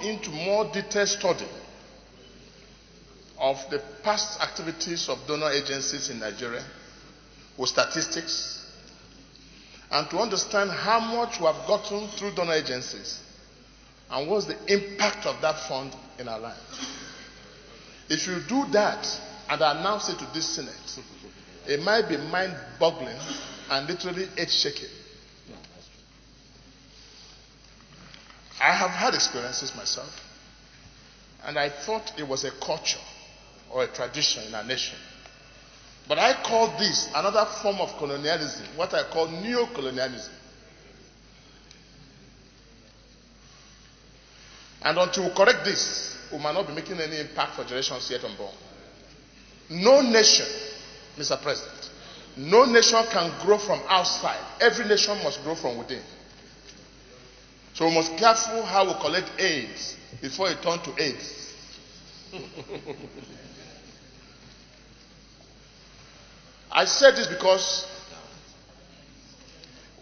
into more detailed study of the past activities of donor agencies in Nigeria with statistics, and to understand how much we have gotten through donor agencies and what's the impact of that fund in our lives. If you do that and announce it to this Senate, it might be mind-boggling and literally earth-shaking. I have had experiences myself, and I thought it was a culture or a tradition in our nation. But I call this another form of colonialism, what I call neo-colonialism. And until we correct this, we might not be making any impact for generations yet unborn. No nation, Mr. President, no nation can grow from outside. Every nation must grow from within. So we must be careful how we collect AIDS before it turns to AIDS. I said this because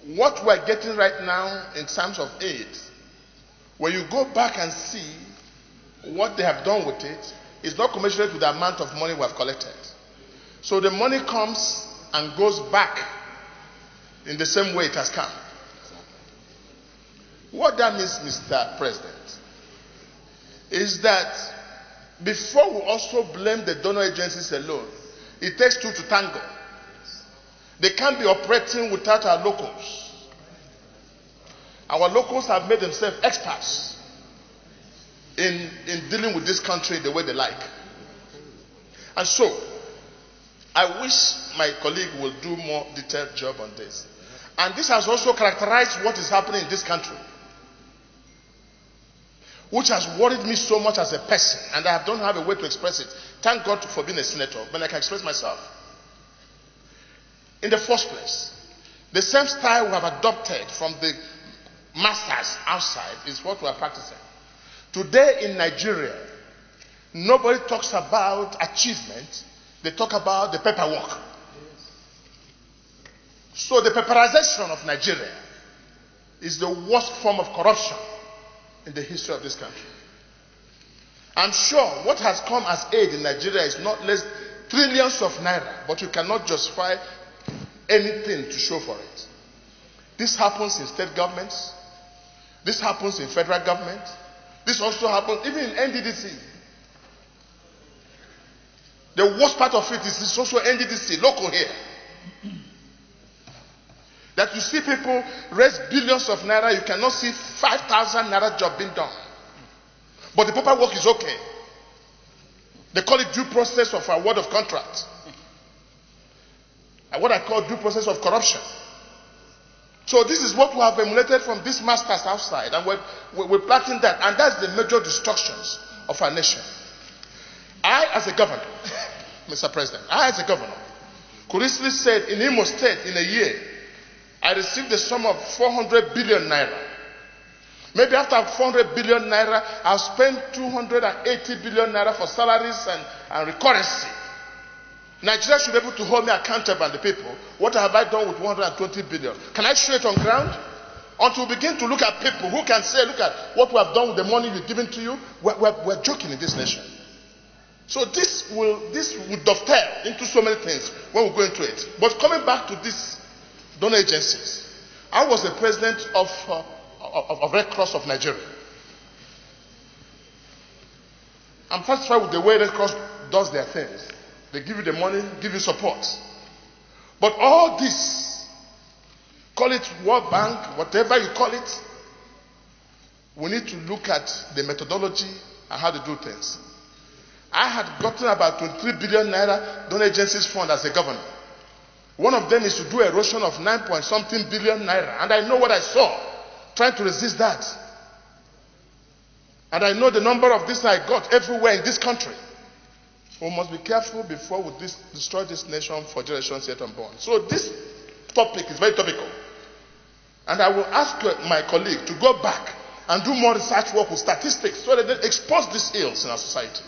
what we're getting right now in terms of AIDS, when you go back and see what they have done with it, is not commensurate with the amount of money we have collected. So the money comes and goes back in the same way it has come. What that means, Mr. President, is that before we also blame the donor agencies alone, it takes two to tango. They can't be operating without our locals. Our locals have made themselves experts in dealing with this country the way they like. And so, I wish my colleague will do more detailed job on this. And this has also characterized what is happening in this country, which has worried me so much as a person, and I don't have a way to express it. Thank God for being a senator, but I can express myself. In the first place, the same style we have adopted from the masters outside is what we are practicing. Today in Nigeria, nobody talks about achievement, they talk about the paperwork. So the paperization of Nigeria is the worst form of corruption in the history of this country. I'm sure what has come as aid in Nigeria is not less trillions of naira, but you cannot justify anything to show for it. This happens in state governments. This happens in federal government. This also happens even in NDDC. The worst part of it is it's also NDDC, local here. That you see people raise billions of naira, you cannot see 5,000 naira job being done. But the paperwork is okay. They call it due process of award of contract. And what I call due process of corruption. So this is what we have emulated from these masters outside, and we're planting that, and that's the major destructions of our nation. I, as a governor, Mr. President, I, as a governor, could easily say in Imo State in a year, I received the sum of 400 billion naira. Maybe after 400 billion naira, I'll spend 280 billion naira for salaries and recurrency. Nigeria should be able to hold me accountable and the people. What have I done with 120 billion? Can I show it on ground? Until we begin to look at people who can say, look at what we have done with the money we've given to you, we're joking in this nation. So this will dovetail into so many things when we go into it. But coming back to these donor agencies, I was the president of Red Cross of Nigeria. I'm satisfied with the way Red Cross does their things. They give you the money, give you support. But all this, call it World Bank, whatever you call it, we need to look at the methodology and how to do things. I had gotten about 23 billion naira donor agencies fund as a governor. One of them is to do erosion of 9-point-something billion naira. And I know what I saw, trying to resist that. And I know the number of this I got everywhere in this country. We must be careful before we destroy this nation for generations yet unborn. So this topic is very topical. And I will ask my colleague to go back and do more research work with statistics so that they expose these ills in our society.